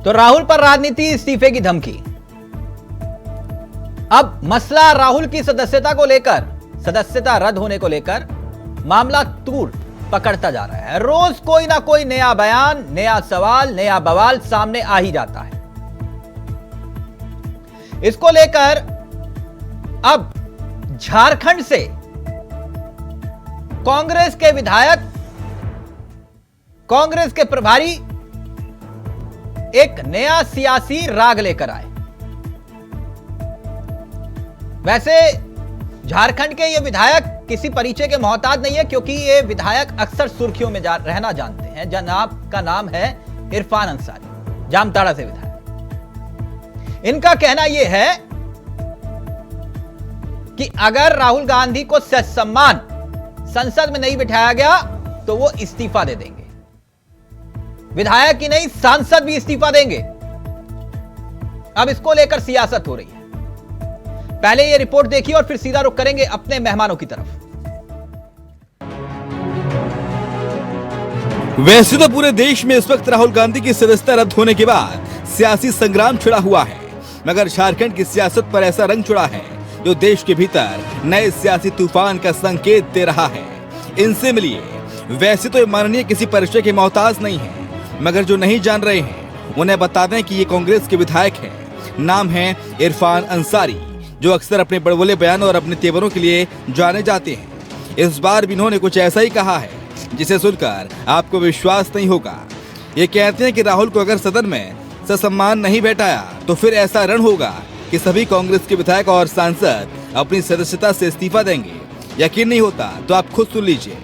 तो राहुल पर राजनीति, इस्तीफे की धमकी। अब मसला राहुल की सदस्यता को लेकर, सदस्यता रद्द होने को लेकर मामला तूल पकड़ता जा रहा है। रोज कोई ना कोई नया बयान, नया सवाल, नया बवाल सामने आ ही जाता है। इसको लेकर अब झारखंड से कांग्रेस के विधायक, कांग्रेस के प्रभारी एक नया सियासी राग लेकर आए। वैसे झारखंड के ये विधायक किसी परिचय के मोहताज नहीं है, क्योंकि ये विधायक अक्सर सुर्खियों में रहना जानते हैं। जनाब का नाम है इरफान अंसारी, जामताड़ा से विधायक। इनका कहना यह है कि अगर राहुल गांधी को सम्मान संसद में नहीं बिठाया गया तो वो इस्तीफा दे देंगे। विधायक ही नहीं, सांसद भी इस्तीफा देंगे। अब इसको लेकर सियासत हो रही है। पहले ये रिपोर्ट देखिए और फिर सीधा रुख करेंगे अपने मेहमानों की तरफ। वैसे तो पूरे देश में इस वक्त राहुल गांधी की सदस्यता रद्द होने के बाद सियासी संग्राम छिड़ा हुआ है, मगर झारखंड की सियासत पर ऐसा रंग चढ़ा है जो देश के भीतर नए सियासी तूफान का संकेत दे रहा है। इनसे मिलिए। वैसे तो माननीय किसी परिचय के मोहताज नहीं है, मगर जो नहीं जान रहे हैं उन्हें बता दें कि ये कांग्रेस के विधायक हैं। नाम है इरफान अंसारी, जो अक्सर अपने बड़बोले बयान और अपने तेवरों के लिए जाने जाते हैं। इस बार भी इन्होंने कुछ ऐसा ही कहा है जिसे सुनकर आपको विश्वास नहीं होगा। ये कहते हैं कि राहुल को अगर सदन में ससम्मान नहीं बैठाया तो फिर ऐसा रण होगा कि सभी कांग्रेस के विधायक और सांसद अपनी सदस्यता से इस्तीफा देंगे। यकीन नहीं होता तो आप खुद सुन लीजिए।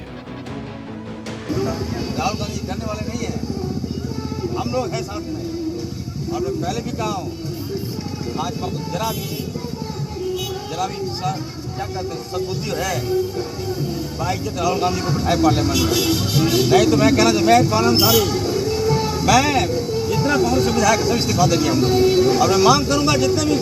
राहुल गांधी करने वाले नहीं है, हम लोग हैं साथ में। और मैं पहले भी कहा हूँ, आज जरा भी क्या कहते हैं, सद्बुद्धि है, बाइज्जत राहुल गांधी को बिठाए पार्लियामेंट में। नहीं तो मैं कहना चाहिए, मैं इरफान अंसारी, मैं जितना कांग्रेस के विधायक सब इस्तीफा देंगे हम लोग। और मैं मांग करूंगा जितने भी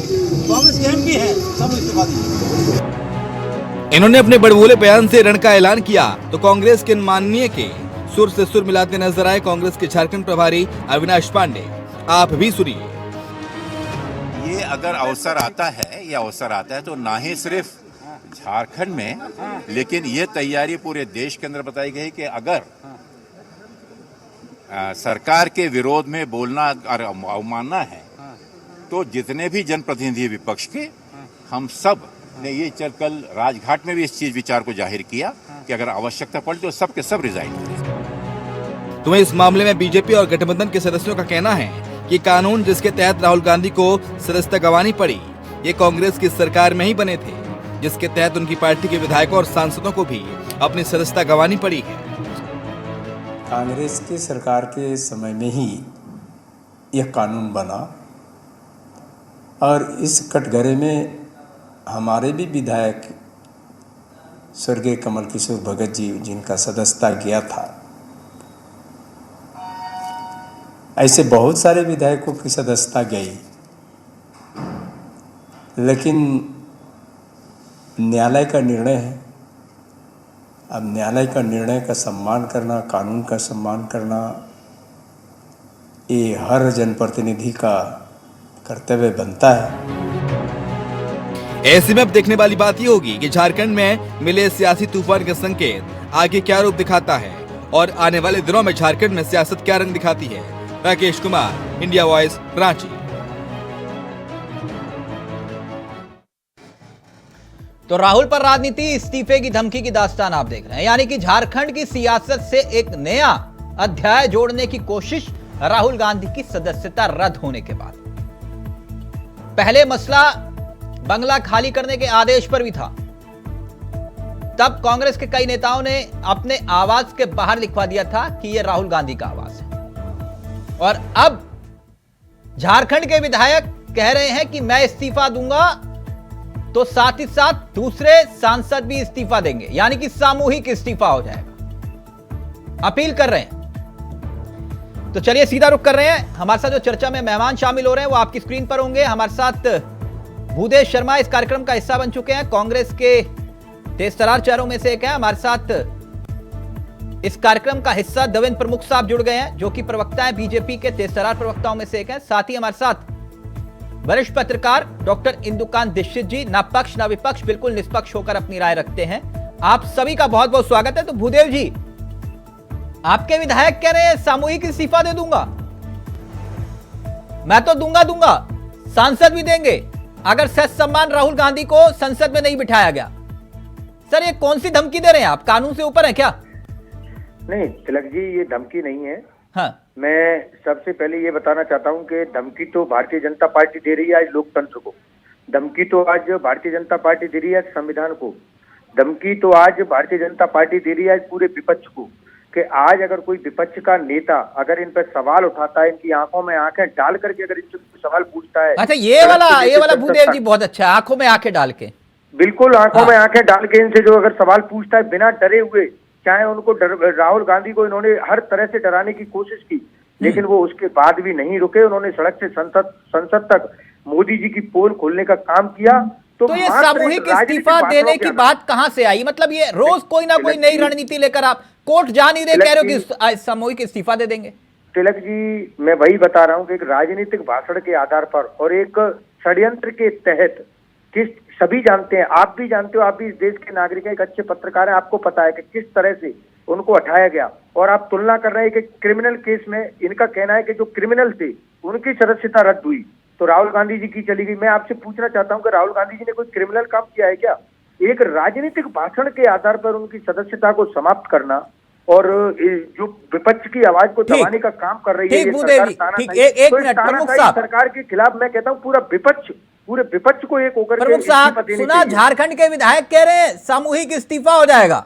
कांग्रेस के एमपी हैं सब इस्तीफा देंगे। इन्होंने अपने बड़बोले बयान से रण का ऐलान किया तो कांग्रेस के माननीय के सुर से सुर मिलाते नजर आए कांग्रेस के झारखंड प्रभारी अविनाश पांडे। आप भी सुनिए। ये अगर अवसर आता है तो ना ही सिर्फ झारखंड में, लेकिन ये तैयारी पूरे देश के अंदर बताई गई कि अगर सरकार के विरोध में बोलना और अवमानना है तो जितने भी जनप्रतिनिधि विपक्ष के, हम सब ने ये कल राजघाट में भी इस चीज विचार को जाहिर किया कि अगर आवश्यकता पड़े तो सब के सब रिजाइन करें। तो इस मामले में बीजेपी और गठबंधन के सदस्यों का कहना है कि कानून जिसके तहत राहुल गांधी को सदस्यता गंवानी पड़ी, ये कांग्रेस की सरकार में ही बने थे, जिसके तहत उनकी पार्टी के विधायकों और सांसदों को भी अपनी सदस्यता गंवानी पड़ी है। कांग्रेस की सरकार के समय में ही यह कानून बना और इस कटघरे में हमारे भी विधायक स्वर्गीय कमल किशोर भगत जी, जिनका सदस्यता गया था, ऐसे बहुत सारे विधायकों की सदस्यता गई, लेकिन न्यायालय का निर्णय है। अब न्यायालय का निर्णय का सम्मान करना, कानून का सम्मान करना, ये हर जनप्रतिनिधि का कर्तव्य बनता है। ऐसे में अब देखने वाली बात ये होगी कि झारखंड में मिले सियासी तूफान के संकेत आगे क्या रूप दिखाता है और आने वाले दिनों में झारखंड में सियासत क्या रंग दिखाती है। Rakesh Kumar, India voice, Ranchi. तो राहुल पर राजनीति, इस्तीफे की धमकी की दास्तान आप देख रहे हैं। यानी कि झारखंड की सियासत से एक नया अध्याय जोड़ने की कोशिश राहुल गांधी की सदस्यता रद्द होने के बाद। पहले मसला बंगला खाली करने के आदेश पर भी था। तब कांग्रेस के कई नेताओं ने अपने आवाज के बाहर लिखवा दिया था कि यह राहुल गांधी का आवाज है। और अब झारखंड के विधायक कह रहे हैं कि मैं इस्तीफा दूंगा तो साथ ही साथ दूसरे सांसद भी इस्तीफा देंगे, यानी कि सामूहिक इस्तीफा हो जाएगा। अपील कर रहे हैं। तो चलिए सीधा रुख कर रहे हैं। हमारे साथ जो चर्चा में मेहमान शामिल हो रहे हैं वो आपकी स्क्रीन पर होंगे। हमारे साथ भूदेश शर्मा इस कार्यक्रम का हिस्सा बन चुके हैं, कांग्रेस के तेज तरार चेहरों में से एक है। हमारे साथ इस कार्यक्रम का हिस्सा देवेंद्र प्रमुख साहब जुड़ गए हैं, जो कि प्रवक्ता हैं, बीजेपी के तेजतर्रार प्रवक्ताओं में से एक हैं। साथ ही हमारे साथ वरिष्ठ पत्रकार डॉक्टर इंदुकांत दीक्षित जी, ना पक्ष ना विपक्ष, बिल्कुल निष्पक्ष होकर अपनी राय रखते हैं। आप सभी का बहुत बहुत स्वागत है। तो भूदेव जी, आपके विधायक कह रहे हैं सामूहिक इस्तीफा दे दूंगा। मैं तो दूंगा, सांसद भी देंगे अगर सच सम्मान राहुल गांधी को संसद में नहीं बिठाया गया। सर, ये कौन सी धमकी दे रहे हैं आप? कानून से ऊपर है क्या? नहीं तिलक जी, ये धमकी नहीं है। हाँ, मैं सबसे पहले ये बताना चाहता हूँ कि धमकी तो भारतीय जनता पार्टी दे रही है आज लोकतंत्र को, धमकी तो आज भारतीय जनता पार्टी दे रही है संविधान को, धमकी तो आज भारतीय जनता पार्टी दे रही है पूरे विपक्ष को, कि आज अगर कोई विपक्ष का नेता अगर इन पर सवाल उठाता है, इनकी आंखों में आंखें डाल करके अगर इनसे सवाल पूछता है। अच्छा, ये वाला भूदेव जी बहुत अच्छा है, आंखों में आंखें डाल के, बिल्कुल आंखों में आंखें डाल के इनसे जो अगर सवाल पूछता है बिना डरे हुए, चाहे उनको राहुल गांधी को इन्होंने हर तरह से डराने की कोशिश की, लेकिन वो उसके बाद भी नहीं रुके। उन्होंने सड़क से संसद तक मोदी जी की पोल खोलने का काम किया। तो ये सामूहिक इस्तीफा देने की बात कहां से आई? मतलब ये रोज कोई ना कोई नई रणनीति लेकर आप कोर्ट जा नहीं रहे, कह रहे हो कि सामूहिक इस्तीफा दे देंगे। तिलक जी, मैं वही बता रहा हूँ कि एक राजनीतिक भाषण के आधार पर और एक षड्यंत्र के तहत, किस सभी जानते हैं, आप भी जानते हो, आप भी इस देश के नागरिक हैं, एक अच्छे पत्रकार हैं, आपको पता है कि किस तरह से उनको हटाया गया। और आप तुलना कर रहे हैं कि क्रिमिनल केस में इनका कहना है कि जो क्रिमिनल थे उनकी सदस्यता रद्द हुई, तो राहुल गांधी जी की चली गई। मैं आपसे पूछना चाहता हूं कि राहुल गांधी जी ने कोई क्रिमिनल काम किया है क्या? एक राजनीतिक भाषण के आधार पर उनकी सदस्यता को समाप्त करना और जो विपक्ष की आवाज को दबाने का काम कर रही है एक मिनट प्रमुख साहब, सरकार के खिलाफ मैं कहता हूँ पूरे विपक्ष को एक होकर प्रमुख साहब, सुना झारखंड के विधायक कह रहे हैं सामूहिक इस्तीफा हो जाएगा।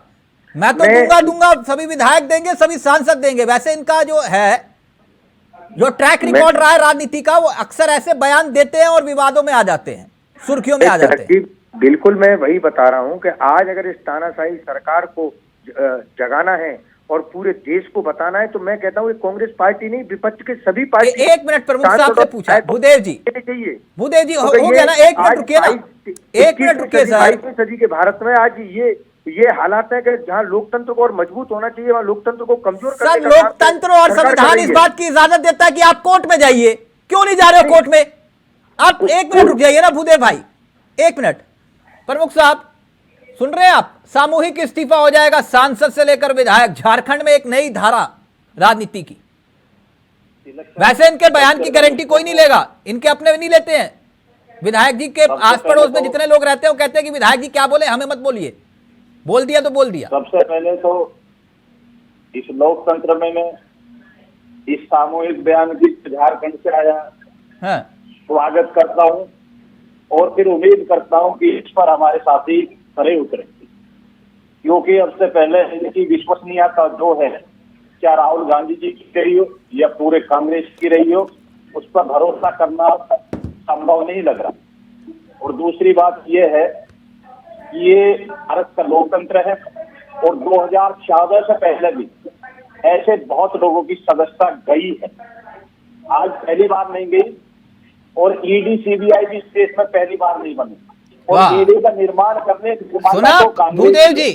मैं तो दूंगा, सभी विधायक देंगे, सभी सांसद देंगे। वैसे इनका जो ट्रैक रिकॉर्ड रहा है राजनीति का, वो अक्सर ऐसे बयान देते हैं और विवादों में आ जाते हैं, सुर्खियों में आ जाते हैं। बिल्कुल, मैं वही बता रहा हूं कि आज अगर इस तानाशाही सरकार को जगाना है और पूरे देश को बताना है, तो मैं कहता हूं कांग्रेस पार्टी नहीं, विपक्ष के सभी पार्टी। एक मिनट प्रमुख साहब से पूछा, भूदेव जी हो गया ना, एक मिनट रुकिए ना, एक मिनट रुकिए सर। 21वीं सदी के भारत में आज ये हालात है कि जहां लोकतंत्र को और मजबूत होना चाहिए, वहां लोकतंत्र को कमजोर करने का लोकतंत्र और संविधान इस बात की इजाजत देता है कि आप कोर्ट में जाइए। क्यों नहीं जा रहे हो कोर्ट में? आप एक मिनट रुक जाइए ना भूदेव भाई, एक मिनट। प्रमुख साहब सुन रहे हैं आप? सामूहिक इस्तीफा हो जाएगा, सांसद से लेकर विधायक। झारखंड में एक नई धारा राजनीति की। वैसे इनके बयान की गारंटी कोई नहीं लेगा, इनके अपने नहीं लेते हैं। विधायक जी के आस पड़ोस में जितने लोग रहते हैं वो कहते हैं कि विधायक जी क्या बोले, हमें मत बोलिए, बोल दिया तो बोल दिया। सबसे पहले तो इस लोकतंत्र में इस सामूहिक बयान की झारखंड से आया, स्वागत करता हूं और फिर उम्मीद करता हूं कि इस पर हमारे साथी खरे उतरेंगे, क्योंकि अब से पहले इनकी विश्वसनीयता जो है, क्या राहुल गांधी जी की रही हो या पूरे कांग्रेस की रही हो, उस पर भरोसा करना संभव नहीं लग रहा। और दूसरी बात यह है, ये भारत का लोकतंत्र है और 2014 से पहले भी ऐसे बहुत लोगों की सदस्यता गई है, आज पहली बार नहीं गई। और ईडी सीबीआई भी इस देश में पहली बार नहीं बनी, और ईडी का निर्माण करने सुना भूदेव जी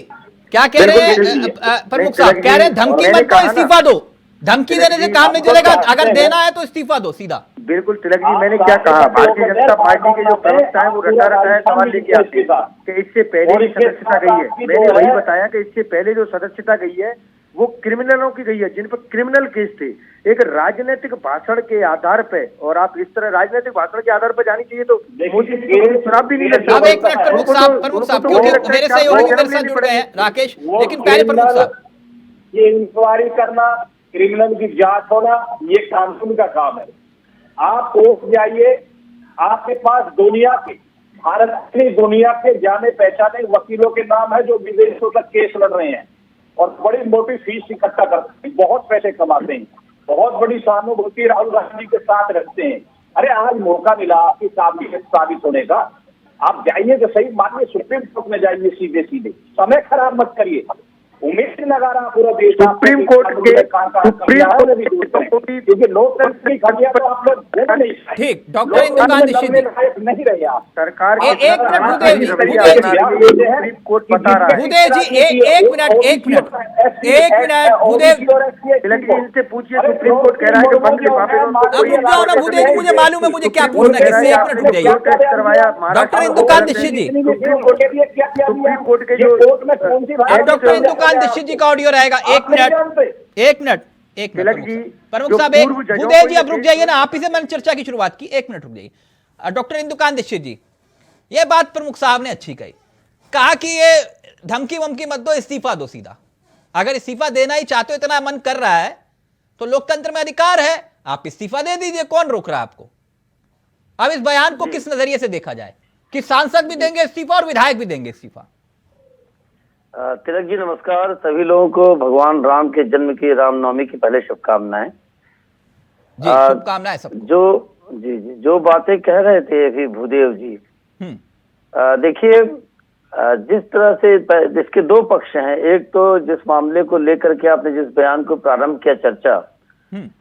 क्या कह रहे हैं? प्रमुख साहब कह रहे हैं धमकी मत दो, इस्तीफा दो। धमकी देने से काम नहीं चलेगा, अगर देना है तो इस्तीफा दो सीधा। बिल्कुल तिलक जी, मैंने क्या कहा, भारतीय जनता पार्टी के जो प्रवक्ता है वो रटा सवाल लेके आते हैं कि इससे पहले भी सदस्यता गई है। मैंने वही बताया कि इससे पहले जो सदस्यता गई है वो क्रिमिनलों की गई है, जिन पर क्रिमिनल केस थे। एक राजनीतिक भाषण के आधार पे, और आप इस तरह राजनीतिक भाषण के आधार पर जानी चाहिए तो मोदी जी को शराब भी नहीं लगता। एक मिनट प्रमुख साहब, क्योंकि मेरे सहयोगी मेरे साथ जुड़ गए हैं राकेश, लेकिन पहले प्रमुख साहब, ये इंक्वायरी करना, क्रिमिनल की जांच होना, ये कानून का काम है। आप कोर्ट जाइए, आपके पास दुनिया के, भारत की दुनिया के जाने पहचाने वकीलों के नाम है जो विदेशों तक केस लड़ रहे हैं और बड़ी मोटी फीस इकट्ठा करते हैं, बहुत पैसे कमाते हैं, बहुत बड़ी सहानुभूति राहुल गांधी के साथ रखते हैं। अरे आज मौका मिला आपकी काबिलियत साबित होने का, आप जाइए तो सही, माननीय सुप्रीम कोर्ट में जाइए, सीधे सीधे, समय खराब मत करिए। उम्मीद लगा रहा पूरा देश सुप्रीम कोर्ट के क्योंकि लोकतंत्र की खटिया तो आप लोग बोल नहीं सकते। ठीक, डॉक्टर इंदुकांत दीक्षित जी। नहीं रहे आप सरकार एक मिनट भूदेव जी, सुप्रीम कोर्ट बता रहा है। भूदेव जी एक मिनट भूदेव, तिलक जी इनसे पूछिए, सुप्रीम कोर्ट कह रहा है कि बंद लिफाफे अब रुक जाओ ना भूदेव जी, मुझे मालूम है मुझे क्या पूछना है किससे। एक मिनट रुक जाइए करवाया डॉक्टर इंदुकांत दीक्षित जी। सुप्रीम कोर्ट के जो अब डॉक्टर इंदुकांत दीक्षित जी का ऑडियो रहेगा। एक मिनट तिलक जी, प्रमुख साहब एक भूदेव जी अब रुक जाइए ना, आप ही से मैंने चर्चा की शुरुआत की। एक मिनट रुक जाइए। डॉक्टर इंदुकांत दीक्षित जी, ये बात प्रमुख साहब ने अच्छी कही, कहा कि ये धमकी वमकी मत दो, इस्तीफा दो सीधा। अगर इस्तीफा देना ही चाहते हो, इतना मन कर रहा है तो लोकतंत्र में अधिकार है, आप इस्तीफा दे दीजिए, कौन रोक रहा है आपको। अब इस बयान को किस नजरिए से देखा जाए कि सांसद भी देंगे इस्तीफा और विधायक भी देंगे इस्तीफा। तिलक जी नमस्कार। सभी लोगों को भगवान राम के जन्म की, रामनवमी की पहले शुभकामनाएं। जी शुभकामनाएं सब। जो बातें कह रहे थे अभी भूदेव जी, देखिए जिस तरह से जिसके दो पक्ष हैं, एक तो जिस मामले को लेकर के आपने जिस बयान को प्रारंभ किया चर्चा,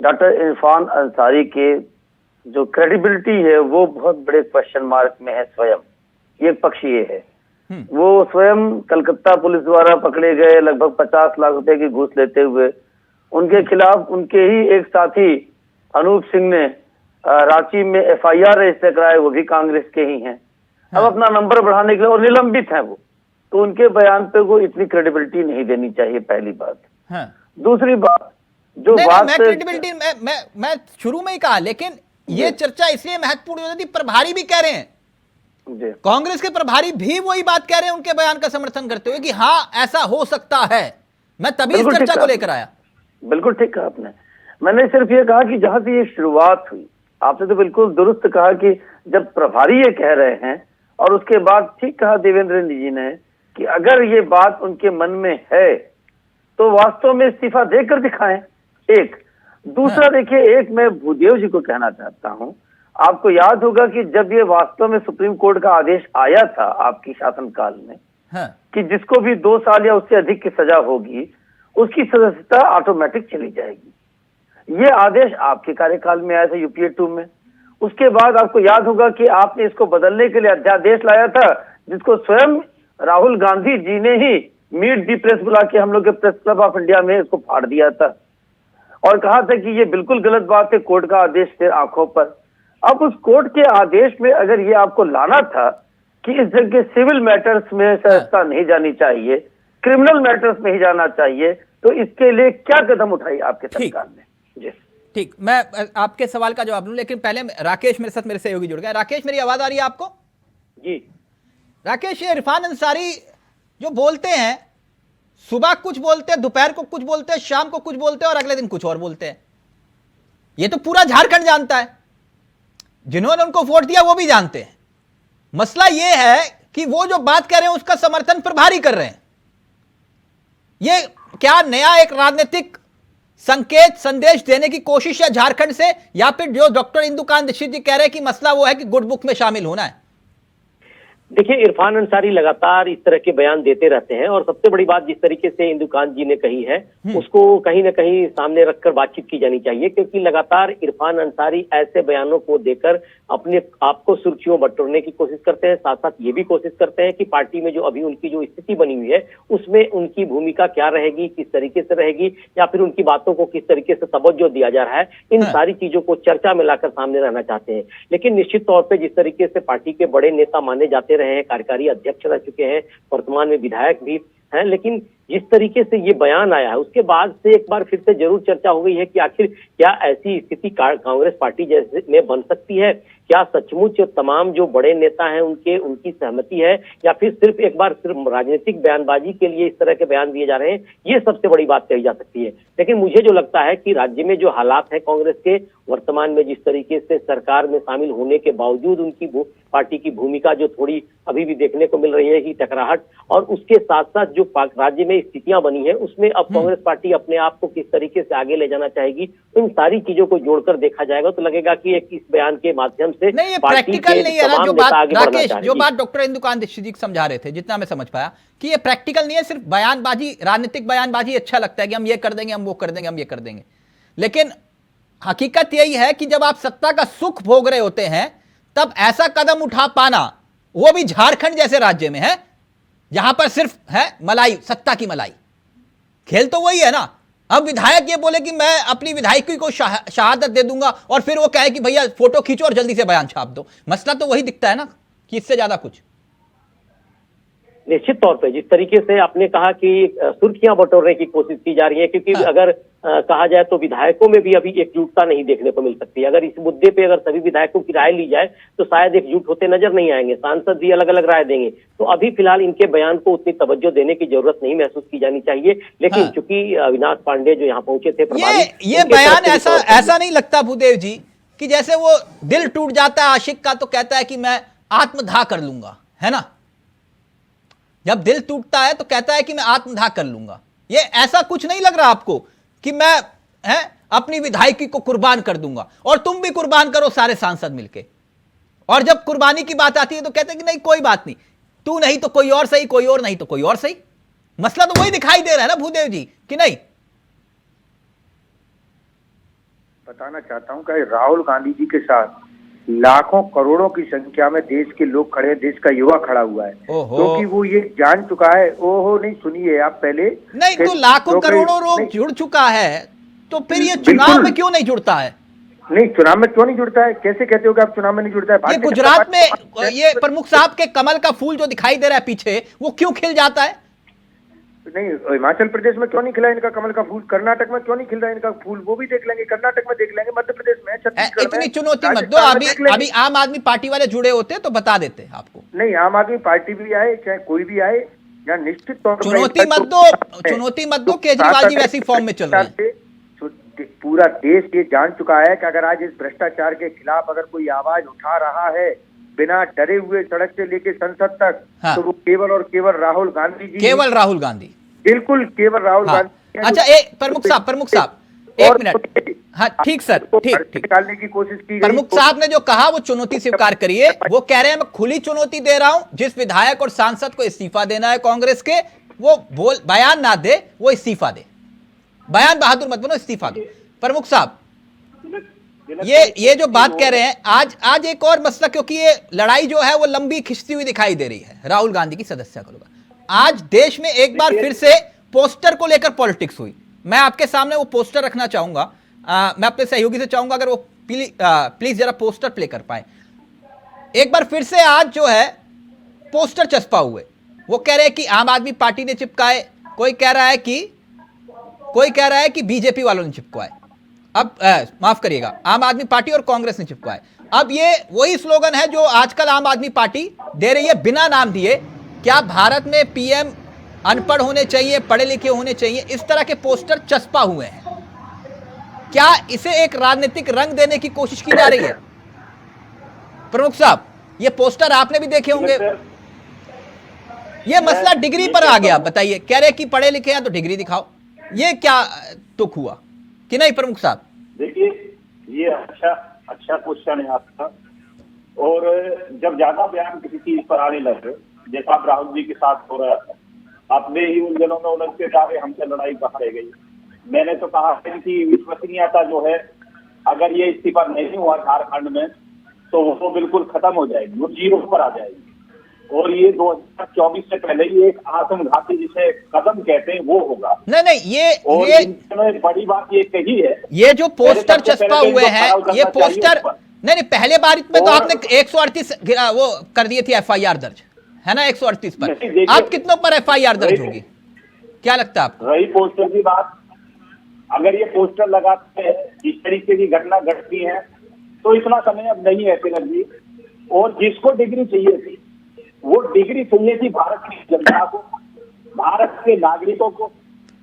डॉक्टर इरफान अंसारी के जो क्रेडिबिलिटी है वो बहुत बड़े क्वेश्चन मार्क में है स्वयं। एक पक्ष ये है, वो स्वयं कलकत्ता पुलिस द्वारा पकड़े गए लगभग 50 लाख रुपए की घूस लेते हुए, उनके खिलाफ उनके ही एक साथी अनूप सिंह ने रांची में FIR रजिस्टर कराए, वो भी कांग्रेस के ही हैं। अब अपना नंबर बढ़ाने के लिए और निलंबित हैं वो, तो उनके बयान पे को इतनी क्रेडिबिलिटी नहीं देनी चाहिए, पहली बात। दूसरी बात जो बात क्रेडिबिलिटी मैं शुरू में ही कहा, लेकिन ये चर्चा इसलिए महत्वपूर्ण हो जाती, प्रभारी भी कह रहे हैं, कांग्रेस के प्रभारी भी वही बात कह रहे हैं उनके बयान का समर्थन करते हुए कि हाँ ऐसा हो सकता है। मैं तभी इस चर्चा को लेकर आया। बिल्कुल ठीक कहा आपने। मैंने सिर्फ ये कहा कि जहां से ये शुरुआत हुई, आपने तो बिल्कुल दुरुस्त कहा कि जब प्रभारी ये कह रहे हैं, और उसके बाद ठीक कहा देवेंद्र जी ने कि अगर ये बात उनके मन में है तो वास्तव में इस्तीफा देकर दिखाएं। एक दूसरा देखिए, एक मैं भूदेव जी को कहना चाहता हूं, आपको याद होगा कि जब ये वास्तव में सुप्रीम कोर्ट का आदेश आया था आपकी शासनकाल में, कि जिसको भी 2 साल या उससे अधिक की सजा होगी उसकी सदस्यता ऑटोमेटिक चली जाएगी। ये आदेश आपके कार्यकाल में आया था UPA 2 में। उसके बाद आपको याद होगा कि आपने इसको बदलने के लिए अध्यादेश लाया था, जिसको स्वयं राहुल गांधी जी ने ही मीट दी प्रेस बुला के हम लोग के प्रेस क्लब ऑफ इंडिया में इसको फाड़ दिया था और कहा था कि ये बिल्कुल गलत बात है, कोर्ट का आदेश थे आंखों पर। अब उस कोर्ट के आदेश में अगर ये आपको लाना था कि इस जगह सिविल मैटर्स में सदस्यता नहीं जानी चाहिए, क्रिमिनल मैटर्स में ही जाना चाहिए, तो इसके लिए क्या कदम उठाई आपके सरकार ने? जी ठीक, मैं आपके सवाल का जवाब दूं, लेकिन पहले राकेश मेरे साथ, मेरे सहयोगी जुड़ गए। राकेश, मेरी आवाज आ रही है आपको? जी राकेश, ये इरफान अंसारी जो बोलते हैं, सुबह कुछ बोलते हैं, दोपहर को कुछ बोलते हैं, शाम को कुछ बोलते हैं और अगले दिन कुछ और बोलते हैं। ये तो पूरा झारखंड जानता है, जिन्होंने उनको वोट दिया वो भी जानते हैं। मसला ये है कि वो जो बात कर रहे हैं उसका समर्थन प्रभारी कर रहे हैं। ये क्या नया एक राजनीतिक संकेत संदेश देने की कोशिश है झारखंड से, या फिर जो डॉक्टर इंदुकांत दीक्षित जी कह रहे हैं कि मसला वो है कि गुड बुक में शामिल होना है? देखिए, इरफान अंसारी लगातार इस तरह के बयान देते रहते हैं और सबसे बड़ी बात जिस तरीके से इंदुकांत जी ने कही है उसको कहीं ना कहीं सामने रखकर बातचीत की जानी चाहिए, क्योंकि लगातार इरफान अंसारी ऐसे बयानों को देकर अपने आप को सुर्खियों बटोरने की कोशिश करते हैं। साथ साथ ये भी कोशिश करते हैं कि पार्टी में जो अभी उनकी जो स्थिति बनी हुई है उसमें उनकी भूमिका क्या रहेगी, किस तरीके से रहेगी, या फिर उनकी बातों को किस तरीके से तवज्जो दिया जा रहा है, इन सारी चीजों को चर्चा में लाकर सामने रहना चाहते हैं। लेकिन निश्चित तौर पर जिस तरीके से पार्टी के बड़े नेता माने जाते रहे हैं, कार्यकारी अध्यक्ष रह चुके हैं, वर्तमान में विधायक भी हैं, लेकिन जिस तरीके से ये बयान आया है उसके बाद से एक बार फिर से जरूर चर्चा हो गई है कि आखिर क्या ऐसी स्थिति कांग्रेस पार्टी जैसे में बन सकती है? क्या सचमुच तमाम जो बड़े नेता हैं उनकी सहमति है, या फिर सिर्फ एक बार सिर्फ राजनीतिक बयानबाजी के लिए इस तरह के बयान दिए जा रहे हैं? ये सबसे बड़ी बात कही जा सकती है। लेकिन मुझे जो लगता है कि राज्य में जो हालात है कांग्रेस के वर्तमान में, जिस तरीके से सरकार में शामिल होने के बावजूद उनकी पार्टी की भूमिका जो थोड़ी अभी भी देखने को मिल रही है कि टकराहट, और उसके साथ साथ जो राज्य में स्थितियां बनी है उसमें अब कांग्रेस पार्टी अपने आप को किस तरीके से आगे ले जाना चाहेगी, इन सारी चीजों को जोड़कर देखा जाएगा तो लगेगा कि एक इस बयान के माध्यम से नहीं, ये पार्टी प्रैक्टिकल के नहीं है ना तमाम जो नेता बात आगे बढ़ना राकेश, चाह रहे जो हैं। बात डॉक्टर इंदुकांत दीक्षित जी समझा रहे थे, जितना मैं समझ पाया कि ये प्रैक्टिकल नहीं है, सिर्फ बयानबाजी, राजनीतिक बयानबाजी अच्छा लगता है कि हम ये कर देंगे, हम वो कर देंगे, हम ये कर देंगे। लेकिन हकीकत यही है कि जब आप सत्ता का सुख भोग रहे होते हैं तब ऐसा कदम उठा पाना, वो भी झारखंड जैसे राज्य में है जहां पर सिर्फ है मलाई, सत्ता की मलाई। खेल तो वही है ना। अब विधायक ये बोले कि मैं अपनी विधायकी को शहादत दे दूंगा और फिर वो कहे कि भैया फोटो खींचो और जल्दी से बयान छाप दो। मसला तो वही दिखता है ना कि इससे ज्यादा कुछ। निश्चित तौर पे जिस तरीके से आपने कहा कि सुर्खियां बटोरने की कोशिश की जा रही है, क्योंकि अगर कहा जाए तो विधायकों में भी अभी एकजुटता नहीं देखने को मिल सकती। अगर इस मुद्दे पे अगर सभी विधायकों की राय ली जाए तो शायद एकजुट होते नजर नहीं आएंगे, सांसद भी अलग अलग राय देंगे। तो अभी फिलहाल इनके बयान को उतनी तवज्जो देने की जरूरत नहीं महसूस की जानी चाहिए। लेकिन चूंकि अविनाश पांडे जो यहाँ पहुंचे थे ये बयान ऐसा नहीं लगता भूदेव जी कि जैसे वो दिल टूट जाता है आशिक का तो कहता है कि मैं आत्मदाह कर लूंगा, है ना। जब दिल टूटता है तो कहता है कि मैं आत्मदाह कर लूंगा। ये ऐसा कुछ नहीं लग रहा आपको कि मैं अपनी विधायकी को कुर्बान कर दूंगा और तुम भी कुर्बान करो सारे सांसद मिलके। और जब कुर्बानी की बात आती है तो कहते हैं कि नहीं कोई बात नहीं, तू नहीं तो कोई और सही, कोई और नहीं तो कोई और सही। मसला तो वही दिखाई दे रहा है ना भूदेव जी कि नहीं। बताना चाहता हूं कि राहुल गांधी जी के साथ लाखों करोड़ों की संख्या में देश के लोग खड़े हैं, देश का युवा खड़ा हुआ है, क्योंकि वो ये जान चुका है। ओहो नहीं, सुनिए आप पहले। नहीं तो लाखों करोड़ों लोग जुड़ चुका है तो फिर ये चुनाव में क्यों नहीं जुड़ता है? नहीं, चुनाव में क्यों नहीं जुड़ता है? कैसे कहते हो कि आप चुनाव में नहीं जुड़ता है? ये गुजरात में ये प्रमुख साहब के कमल का फूल जो दिखाई दे रहा है पीछे, वो क्यों खिल जाता है? नहीं, हिमाचल प्रदेश में क्यों नहीं खिला इनका कमल का फूल? कर्नाटक में क्यों नहीं खिल रहा इनका फूल? वो भी देख लेंगे, कर्नाटक में देख लेंगे, मध्य प्रदेश में, छत्तीसगढ़ में। इतनी चुनौती मत दो। अभी आम आदमी पार्टी वाले जुड़े होते तो बता देते आपको। नहीं, आम आदमी पार्टी भी आए चाहे कोई भी आए, या निश्चित तौर पर चुनौती मत दो। केजरीवाल जी वैसी फॉर्म में चल रहे हैं। पूरा देश ये जान चुका है कि अगर आज इस भ्रष्टाचार के खिलाफ अगर कोई आवाज उठा रहा है बिना डरे हुए सड़क से लेके संसद तक, तो वो केवल और केवल राहुल गांधी जी, केवल राहुल गांधी, बिल्कुल केवल राहुल गांधी। अच्छा, प्रमुख साहब एक मिनट। हाँ ठीक सर, ठीक निकालने की कोशिश की। प्रमुख साहब ने जो कहा वो चुनौती स्वीकार करिए। वो कह रहे हैं मैं खुली चुनौती दे रहा हूं, जिस विधायक और सांसद को इस्तीफा देना है कांग्रेस के, वो बयान ना दे, वो इस्तीफा दे। बयान बहादुर मत बनो, इस्तीफा दो। प्रमुख साहब ये जो बात कह रहे हैं, आज एक और मसला, क्योंकि ये लड़ाई जो है वो लंबी खिंचती हुई दिखाई दे रही है राहुल गांधी की सदस्यता को लेकर। आज देश में एक बार फिर से पोस्टर को लेकर पॉलिटिक्स हुई। मैं आपके सामने वो पोस्टर रखना चाहूंगा। मैं अपने सहयोगी से चाहूंगा अगर वो प्लीज जरा पोस्टर प्ले कर पाए। एक बार फिर से आज जो है पोस्टर चस्पा हुए। वो कह रहे हैं कि आम आदमी पार्टी ने चिपकाए, कोई कह रहा है कि बीजेपी वालों ने चिपकाए। अब माफ करिएगा, आम आदमी पार्टी और कांग्रेस ने चिपकाए। अब ये वही स्लोगन है जो आजकल आम आदमी पार्टी दे रही है बिना नाम दिए। क्या भारत में पीएम अनपढ़ होने चाहिए, पढ़े लिखे होने चाहिए, इस तरह के पोस्टर चस्पा हुए हैं। क्या इसे एक राजनीतिक रंग देने की कोशिश की जा रही है? प्रमुख साहब, ये पोस्टर आपने भी देखे होंगे। ये मसला डिग्री पर आ गया। बताइए, कह रहे कि पढ़े लिखे हैं तो डिग्री दिखाओ। ये क्या तुक हुआ कि नहीं प्रमुख साहब? देखिए, ये अच्छा क्वेश्चन है आपका। और जब ज्यादा बयान किसी चीज पर आने लगे, जैसा आप राहुल जी के साथ हो रहा था, अपने ही उलझनों में उलझते जा रहे, हमसे लड़ाई कहाँ रह गई। मैंने तो कहा कि विश्वसनीयता जो है, अगर ये इस्तीफा नहीं हुआ झारखंड में तो वो बिल्कुल खत्म हो जाएगी, वो जीरो पर आ जाएगी। और ये 2024 से पहले ही एक आत्मघाती जिसे कदम कहते हैं वो होगा। नहीं, ये बड़ी बात ये कही है, ये जो पोस्टर चस्पा हुए हैं, ये पोस्टर नहीं, पहले बार में तो आपने 138 वो कर दिए थी एफआईआर दर्ज, है ना, 138 पर। आप कितनों पर एफआईआर दर्ज होगी, क्या लगता है आपको? रही पोस्टर की बात, अगर ये पोस्टर लगाते हैं, इस तरीके की घटना घटती है, तो इतना समय अब नहीं है तिलक जी। और जिसको डिग्री चाहिए थी, वो डिग्री चाहिए थी भारत की जनता को, भारत के नागरिकों को।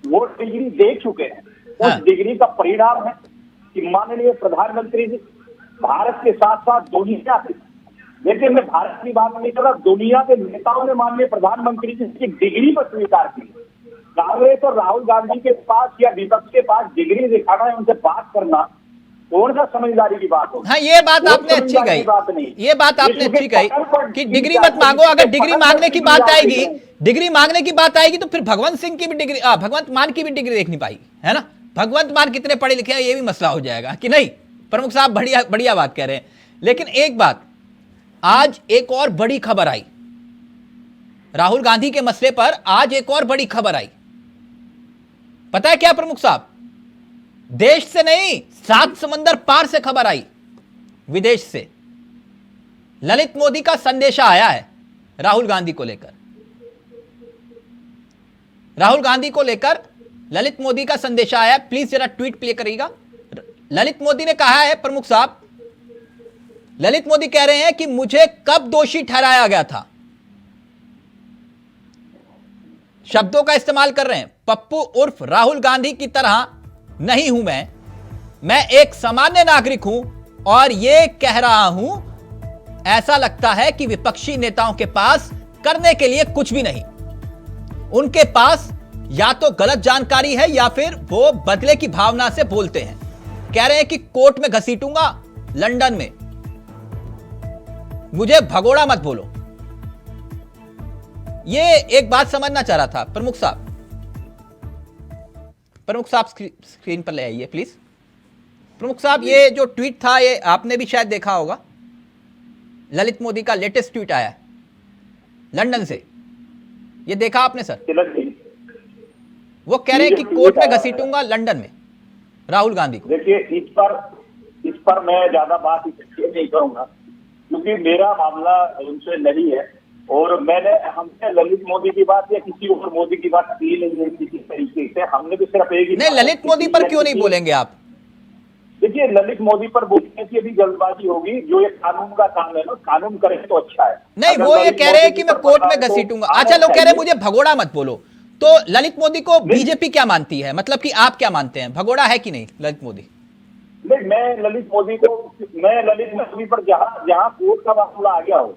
वो डिग्री दे चुके हैं। उस डिग्री का परिणाम है कि माननीय प्रधानमंत्री जी भारत के साथ साथ दुनिया के, लेकिन मैं भारत की बात नहीं कर रहा, दुनिया के नेताओं ने माननीय प्रधानमंत्री जी की डिग्री पर स्वीकार की। कांग्रेस और राहुल गांधी के पास या विपक्ष के पास डिग्री दिखाना है, उनसे बात करना, कौन सा समझदारी की बात हो? हाँ, ये बात आपने अच्छी कही, ये बात आपने अच्छी कही कि डिग्री मत मांगो। अगर डिग्री मांगने की बात आएगी, डिग्री मांगने की बात आएगी तो फिर भगवंत सिंह की भी डिग्री, भगवंत मान की भी डिग्री देख नहीं पाएगी, है ना। भगवंत मान कितने पढ़े लिखे हैं ये भी मसला हो जाएगा कि नहीं। प्रमुख साहब बढ़िया बढ़िया बात कह रहे हैं। लेकिन एक बात, आज एक और बड़ी खबर आई राहुल गांधी के मसले पर, आज एक और बड़ी खबर आई। पता है क्या प्रमुख साहब? देश से नहीं, 7 समंदर पार से खबर आई, विदेश से। ललित मोदी का संदेशा आया है राहुल गांधी को लेकर। राहुल गांधी को लेकर ललित मोदी का संदेशा आया। प्लीज जरा ट्वीट प्ले करिएगा। ललित मोदी ने कहा है, प्रमुख साहब, ललित मोदी कह रहे हैं कि मुझे कब दोषी ठहराया गया था, शब्दों का इस्तेमाल कर रहे हैं। पप्पू उर्फ राहुल गांधी की तरह नहीं हूं मैं एक सामान्य नागरिक हूं और यह कह रहा हूं, ऐसा लगता है कि विपक्षी नेताओं के पास करने के लिए कुछ भी नहीं। उनके पास या तो गलत जानकारी है या फिर वो बदले की भावना से बोलते हैं। कह रहे हैं कि कोर्ट में घसीटूंगा लंदन में, मुझे भगोड़ा मत बोलो। ये एक बात समझना चाह रहा था प्रमुख साहब। प्रमुख साहब स्क्रीन पर ले आइए प्लीज। प्रमुख साहब, ये जो ट्वीट था ये आपने भी शायद देखा होगा। ललित मोदी का लेटेस्ट ट्वीट आया है लंदन से, ये देखा आपने सर? वो कह रहे हैं कि कोर्ट में घसीटूंगा लंदन में राहुल गांधी को। देखिए, इस पर मैं ज्यादा बात इसलिए नहीं करूंगा क्योंकि मेरा मामला उनसे नहीं है और हमने ललित मोदी की बात या किसी और मोदी की बात की नहीं किसी तरीके से। हमने भी सिर्फ एक ही नहीं, ललित मोदी पर क्यों नहीं बोलेंगे आप? देखिए, ललित मोदी पर बोलने की अभी जल्दबाजी होगी। जो ये कानून का काम है ना, कानून करे तो अच्छा है। नहीं, वो ये कह रहे हैं कि मैं कोर्ट में घसीटूंगा। अच्छा, लोग कह रहे हैं मुझे भगोड़ा मत बोलो। तो ललित मोदी को बीजेपी क्या मानती है? मतलब कि आप क्या मानते हैं, भगोड़ा है कि नहीं ललित मोदी? नहीं, मैं ललित मोदी पर जहां कोर्ट का मामला आ गया हो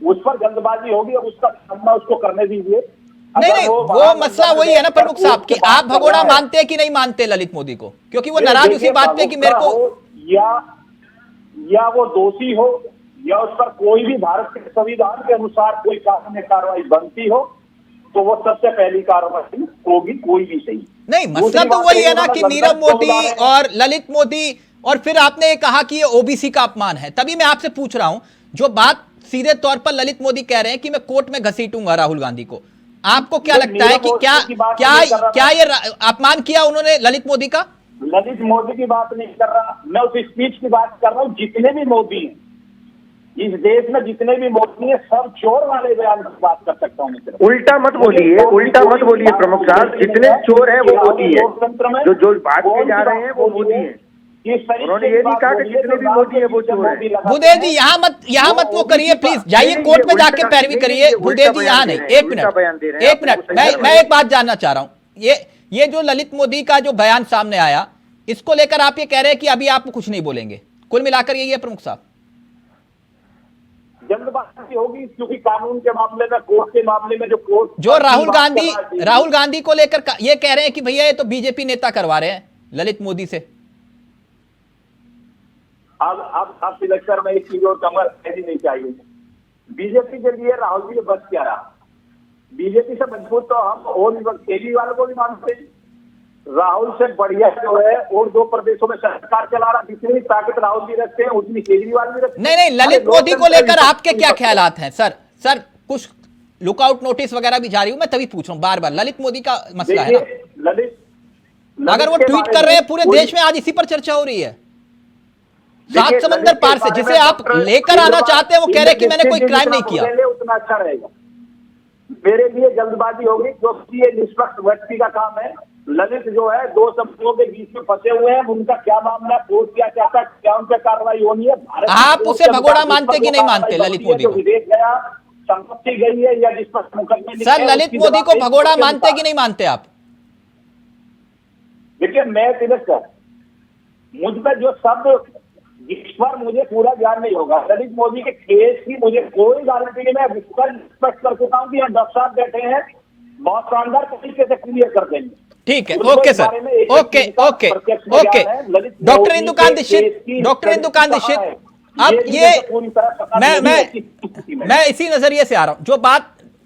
उस पर जल्दबाजी होगी और उसका सामना उसको करने दीजिए। नहीं, वो मसला वही है ना प्रमुख साहब कि आप भगोड़ा मानते हैं कि नहीं मानते ललित मोदी को, क्योंकि वो नाराज उसी बात पे कि मेरे को या वो दोषी हो या उस पर कोई भी भारत के संविधान के अनुसार कोई कानूनी कार्रवाई बनती हो तो वो सबसे पहली कार्रवाई होगी, कोई भी सही। नहीं, मसला तो वही है ना कि नीरव मोदी और ललित मोदी, और फिर आपने कहा कि ये ओबीसी का अपमान है। तभी मैं आपसे पूछ रहा हूं, जो बात सीधे तौर पर ललित मोदी कह रहे हैं कि मैं कोर्ट में घसीटूंगा राहुल गांधी को, आपको क्या लगता है कि क्या ये अपमान किया उन्होंने ललित मोदी का? ललित मोदी की बात नहीं कर रहा मैं, उस स्पीच की बात कर रहा हूँ। जितने भी मोदी हैं इस देश में, जितने भी मोदी हैं, सब चोर वाले बयान की बात कर सकता हूँ। उल्टा मत बोलिए प्रमुख साहब, जितने चोर है वो मोदी है, जो बात के जा रहे हैं वो मोदी है। उन्होंने ये नहीं कहा कि जितने भी मोदी है वो चोर है। भूदेव जी यहाँ मत वो करिए प्लीज, जाइए कोर्ट में जाके पैरवी करिए। भूदेव जी यहाँ नहीं, एक मिनट मैं एक बात जानना चाह रहा हूँ। ये जो ललित मोदी का जो बयान सामने आया, इसको लेकर आप ये कह रहे हैं कि अभी आप कुछ नहीं बोलेंगे, कुल मिलाकर यही है प्रमुख साहब? जल्दबाजी होगी क्योंकि कानून के मामले में, कोर्ट के मामले में जो राहुल गांधी को लेकर ये कह रहे हैं कि भैया ये तो बीजेपी नेता करवा रहे हैं ललित मोदी से। अब सिलेक्टर में एक चीज और कमर ऐसी नहीं चाहिए। बीजेपी के लिए राहुल जी बस क्या रहा? बीजेपी से मजबूत तो हम और केजरीवाल को भी मानते हैं। राहुल से बढ़िया जो है और 2 प्रदेशों में सरकार चला रहा, जितनी ताकत राहुल जी रखते हैं उतनी केजरीवाल भी रखते हैं। नहीं, ललित मोदी को लेकर आपके क्या ख्यालात हैं सर? कुछ लुकआउट नोटिस वगैरह भी जारी हो, मैं तभी पूछ रहा हूँ बार-बार। ललित मोदी का मसला है ना, अगर वो ट्वीट कर रहे हैं पूरे देश में, आज इसी पर चर्चा हो रही है। 7 समंदर पार से जिसे आप लेकर आना चाहते हैं, वो कह रहे हैं कि मैंने कोई क्राइम नहीं किया। उतना अच्छा रहेगा। मेरे लिए जल्दबाजी होगी क्योंकि ये निष्पक्ष व्यक्ति का काम है। ललित जो है 2 समूहों के बीच में फंसे हुए हैं, उनका क्या मामला, कोर्ट क्या चाहता है, क्या उन पर कार्रवाई होनी है। आप उसे भगोड़ा मानते कि नहीं मानते ललित मोदी को? विदेश गया, संपत्ति गई है या जिस पर मुकदमे सर, ललित मोदी को भगोड़ा मानते कि नहीं मानते आप? देखिए, मैं तिलक मुझ पर जो शब्द जिस पर मुझे पूरा ज्ञान नहीं होगा, ललित मोदी के केस की मुझे कोई गारंटी नहीं। मैं स्पष्ट कर चुका हूँ कि यहाँ डॉक्टर साहब बैठे हैं, बहुत शानदार तरीके से क्लियर कर देंगे। ठीक है, okay sir, okay okay okay. Doctor Indukant Dikshit, अब ये मैं इसी नजरिए से आ रहा हूं, जो बात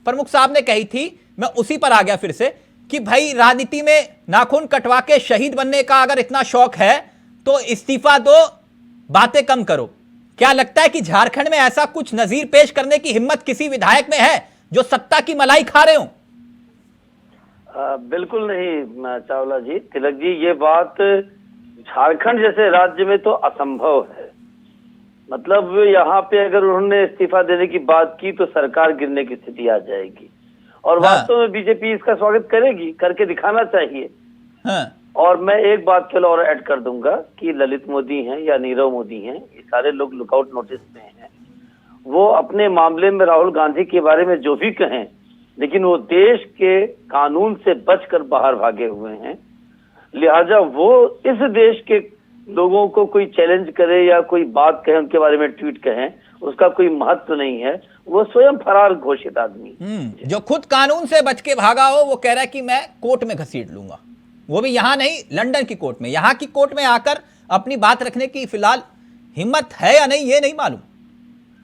प्रमुख साहब ने कही थी मैं उसी पर आ गया फिर से कि भाई राजनीति में नाखून कटवा के शहीद बनने का अगर इतना शौक है तो इस्तीफा दो, बातें कम करो। क्या लगता है कि झारखंड में ऐसा कुछ नजीर पेश करने की हिम्मत किसी विधायक में है जो सत्ता की मलाई खा रहे हो? बिल्कुल नहीं चावला जी, तिलक जी, ये बात झारखंड जैसे राज्य में तो असंभव है। मतलब यहाँ पे अगर उन्होंने इस्तीफा देने की बात की तो सरकार गिरने की स्थिति आ जाएगी, और वास्तव में बीजेपी इसका स्वागत करेगी, करके दिखाना चाहिए। और मैं एक बात केवल और ऐड कर दूंगा कि ललित मोदी हैं या नीरव मोदी हैं, ये सारे लोग लुकआउट नोटिस में हैं। वो अपने मामले में राहुल गांधी के बारे में जो भी कहें, लेकिन वो देश के कानून से बचकर बाहर भागे हुए हैं। लिहाजा वो इस देश के लोगों को कोई चैलेंज करे या कोई बात कहे, उनके बारे में ट्वीट कहें, उसका कोई महत्व नहीं है। वो स्वयं फरार घोषित आदमी, जो खुद कानून से बच के भागा हो, वो कह रहा है कि मैं कोर्ट में घसीट लूंगा, वो भी यहां नहीं, लंदन की कोर्ट में। यहां की कोर्ट में आकर अपनी बात रखने की फिलहाल हिम्मत है या नहीं ये नहीं मालूम,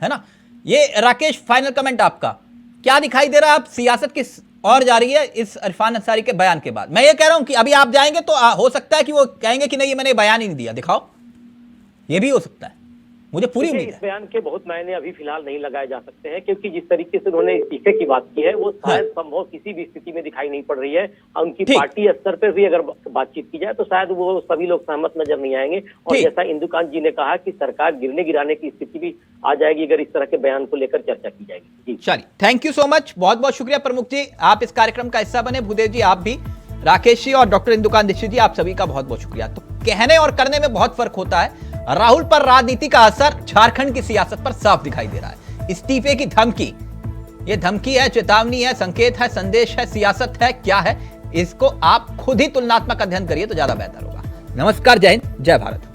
है ना। ये राकेश, फाइनल कमेंट आपका क्या दिखाई दे रहा है? अब सियासत किस और जा रही है इस इरफान अंसारी के बयान के बाद? मैं ये कह रहा हूं कि अभी आप जाएंगे तो हो सकता है कि वो कहेंगे कि नहीं ये मैंने बयान ही नहीं दिया, दिखाओ, ये भी हो सकता है, मुझे पूरी उम्मीद है। इस बयान के बहुत मायने अभी फिलहाल नहीं लगाए जा सकते हैं, क्योंकि जिस तरीके से उन्होंने इस्तीफे की बात की है वो शायद संभव किसी भी स्थिति में दिखाई नहीं पड़ रही है। उनकी पार्टी स्तर पर भी अगर बातचीत की जाए तो शायद वो सभी लोग सहमत नजर नहीं आएंगे। और जैसा इंदुकांत जी ने कहा कि सरकार गिरने गिराने की स्थिति भी आ जाएगी अगर इस तरह के बयान को लेकर चर्चा की जाएगी। चलिए, थैंक यू सो मच, बहुत बहुत शुक्रिया प्रमुख जी, आप इस कार्यक्रम का हिस्सा बने। भूदेव जी आप भी, राकेश जी और डॉक्टर इंदुकांत दीक्षित जी, आप सभी का बहुत बहुत शुक्रिया। तो कहने और करने में बहुत फर्क होता है। राहुल पर राजनीति का असर झारखंड की सियासत पर साफ दिखाई दे रहा है। इस्तीफे की धमकी, यह धमकी है, चेतावनी है, संकेत है, संदेश है, सियासत है, क्या है? इसको आप खुद ही तुलनात्मक अध्ययन करिए तो ज्यादा बेहतर होगा। नमस्कार, जय हिंद, जय भारत।